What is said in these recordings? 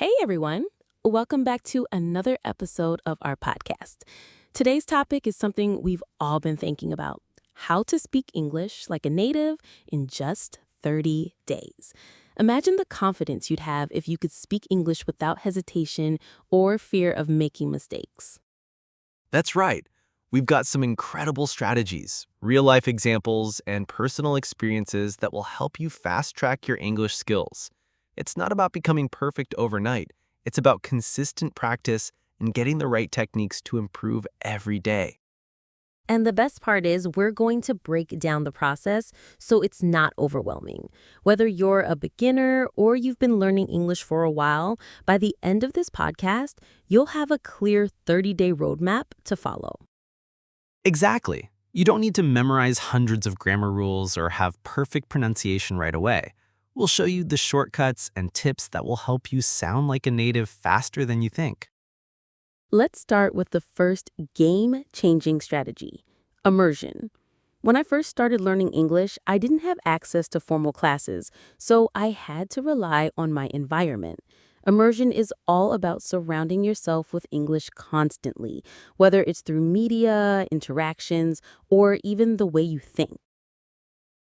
Hey everyone, welcome back to another episode of our podcast. Today's topic is something we've all been thinking about: how to speak English like a native in just 30 days. Imagine the confidence you'd have if you could speak English without hesitation or fear of making mistakes. That's right. We've got some incredible strategies, real-life examples, and personal experiences that will help you fast-track your English skills. It's not about becoming perfect overnight. It's about consistent practice and getting the right techniques to improve every day. And the best part is we're going to break down the process so it's not overwhelming. Whether you're a beginner or you've been learning English for a while, by the end of this podcast, you'll have a clear 30-day roadmap to follow. Exactly. You don't need to memorize hundreds of grammar rules or have perfect pronunciation right away. We'll show you the shortcuts and tips that will help you sound like a native faster than you think. Let's start with the first game-changing strategy: immersion. When I first started learning English, I didn't have access to formal classes, so I had to rely on my environment. Immersion is all about surrounding yourself with English constantly, whether it's through media, interactions, or even the way you think.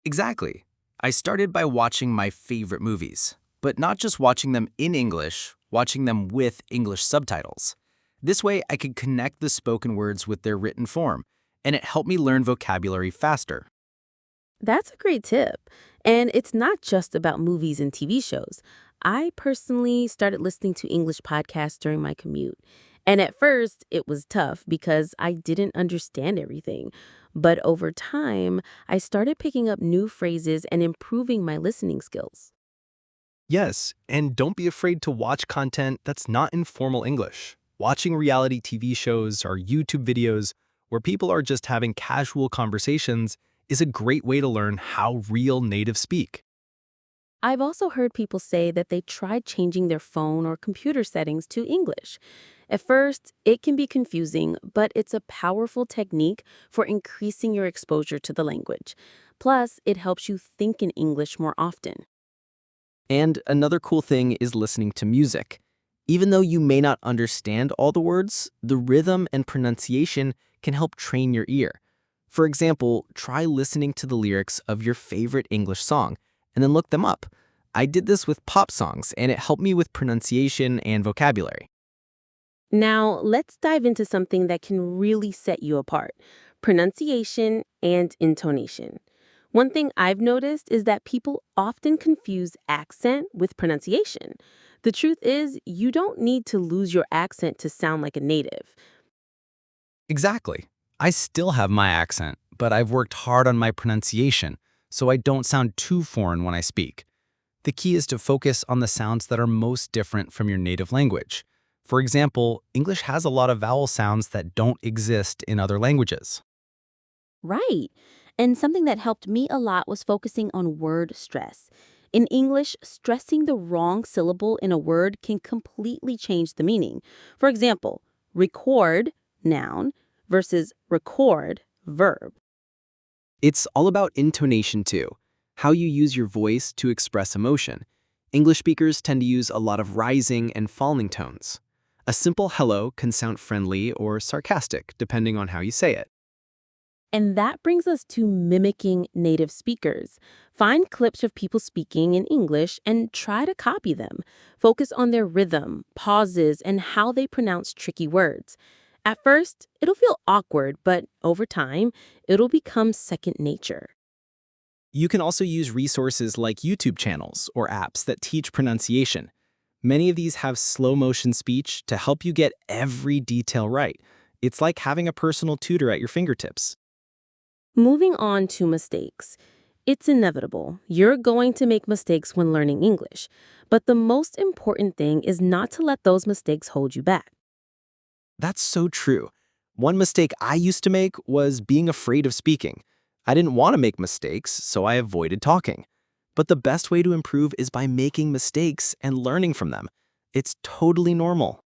Exactly. I started by watching my favorite movies, but not just watching them in English, watching them with English subtitles. This way, I could connect the spoken words with their written form, and it helped me learn vocabulary faster. That's a great tip. And it's not just about movies and TV shows. I personally started listening to English podcasts during my commute. And at first, it was tough because I didn't understand everything. But over time, I started picking up new phrases and improving my listening skills. Yes, and don't be afraid to watch content that's not in formal English. Watching reality TV shows or YouTube videos where people are just having casual conversations is a great way to learn how real natives speak. I've also heard people say that they tried changing their phone or computer settings to English. At first, it can be confusing, but it's a powerful technique for increasing your exposure to the language. Plus, it helps you think in English more often. And another cool thing is listening to music. Even though you may not understand all the words, the rhythm and pronunciation can help train your ear. For example, try listening to the lyrics of your favorite English song and then look them up. I did this with pop songs, and it helped me with pronunciation and vocabulary. Now, let's dive into something that can really set you apart: pronunciation and intonation. One thing I've noticed is that people often confuse accent with pronunciation. The truth is, you don't need to lose your accent to sound like a native. Exactly. I still have my accent, but I've worked hard on my pronunciation so I don't sound too foreign when I speak. The key is to focus on the sounds that are most different from your native language. For example, English has a lot of vowel sounds that don't exist in other languages. Right. And something that helped me a lot was focusing on word stress. In English, stressing the wrong syllable in a word can completely change the meaning. For example, record, noun, versus record, verb. It's all about intonation too, how you use your voice to express emotion. English speakers tend to use a lot of rising and falling tones. A simple hello can sound friendly or sarcastic, depending on how you say it. And that brings us to mimicking native speakers. Find clips of people speaking in English and try to copy them. Focus on their rhythm, pauses, and how they pronounce tricky words. At first, it'll feel awkward, but over time, it'll become second nature. You can also use resources like YouTube channels or apps that teach pronunciation. Many of these have slow motion speech to help you get every detail right. It's like having a personal tutor at your fingertips. Moving on to mistakes. It's inevitable. You're going to make mistakes when learning English. But the most important thing is not to let those mistakes hold you back. That's so true. One mistake I used to make was being afraid of speaking. I didn't want to make mistakes, so I avoided talking. But the best way to improve is by making mistakes and learning from them. It's totally normal.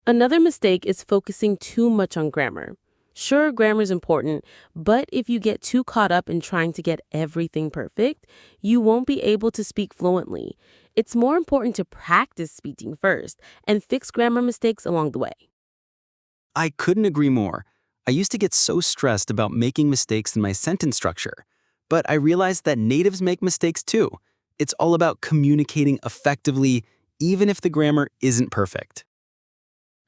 Another mistake is focusing too much on grammar. Sure, grammar is important, but if you get too caught up in trying to get everything perfect, you won't be able to speak fluently. It's more important to practice speaking first and fix grammar mistakes along the way. I couldn't agree more. I used to get so stressed about making mistakes in my sentence structure, but I realized that natives make mistakes too. It's all about communicating effectively, even if the grammar isn't perfect.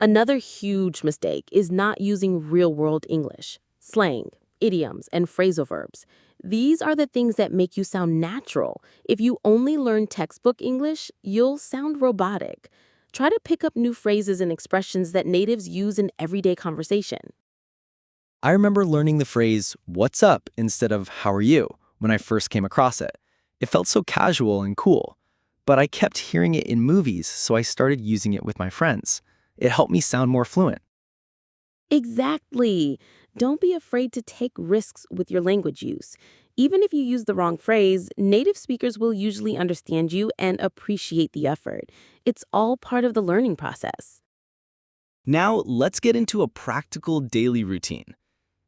Another huge mistake is not using real-world English, slang, idioms, and phrasal verbs. These are the things that make you sound natural. If you only learn textbook English, you'll sound robotic. Try to pick up new phrases and expressions that natives use in everyday conversation. I remember learning the phrase, "what's up?" instead of "how are you?" when I first came across it. It felt so casual and cool. But I kept hearing it in movies, so I started using it with my friends. It helped me sound more fluent. Exactly. Don't be afraid to take risks with your language use. Even if you use the wrong phrase, native speakers will usually understand you and appreciate the effort. It's all part of the learning process. Now, let's get into a practical daily routine.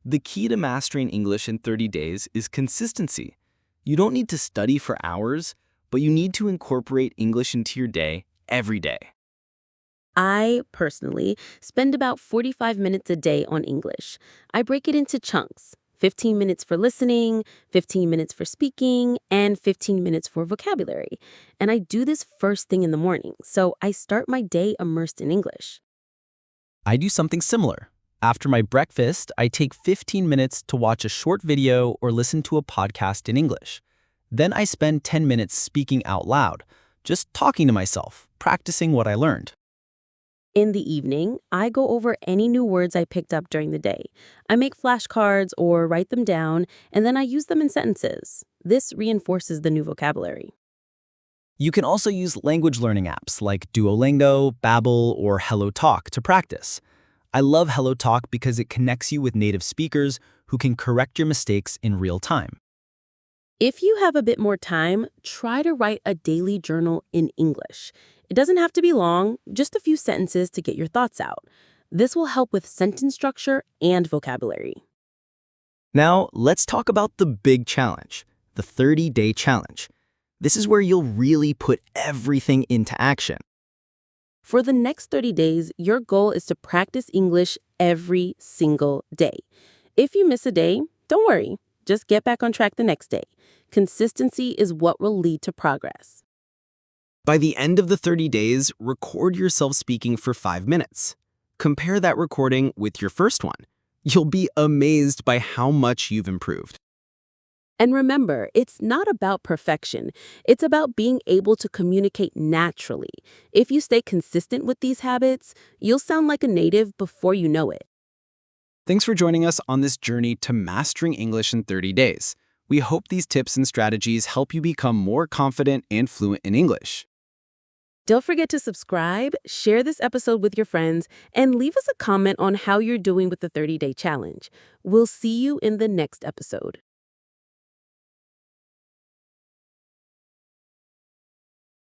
The key to mastering English in 30 days is consistency. You don't need to study for hours, but you need to incorporate English into your day every day. I, personally, spend about 45 minutes a day on English. I break it into chunks: 15 minutes for listening, 15 minutes for speaking, and 15 minutes for vocabulary. And I do this first thing in the morning, so I start my day immersed in English. I do something similar. After my breakfast, I take 15 minutes to watch a short video or listen to a podcast in English. Then I spend 10 minutes speaking out loud, just talking to myself, practicing what I learned. In the evening, I go over any new words I picked up during the day. I make flashcards or write them down, and then I use them in sentences. This reinforces the new vocabulary. You can also use language learning apps like Duolingo, Babbel, or HelloTalk to practice. I love HelloTalk because it connects you with native speakers who can correct your mistakes in real time. If you have a bit more time, try to write a daily journal in English. It doesn't have to be long, just a few sentences to get your thoughts out. This will help with sentence structure and vocabulary. Now, let's talk about the big challenge, the 30-day challenge. This is where you'll really put everything into action. For the next 30 days, your goal is to practice English every single day. If you miss a day, don't worry. Just get back on track the next day. Consistency is what will lead to progress. By the end of the 30 days, record yourself speaking for 5 minutes. Compare that recording with your first one. You'll be amazed by how much you've improved. And remember, it's not about perfection. It's about being able to communicate naturally. If you stay consistent with these habits, you'll sound like a native before you know it. Thanks for joining us on this journey to mastering English in 30 days. We hope these tips and strategies help you become more confident and fluent in English. Don't forget to subscribe, share this episode with your friends, and leave us a comment on how you're doing with the 30-day challenge. We'll see you in the next episode.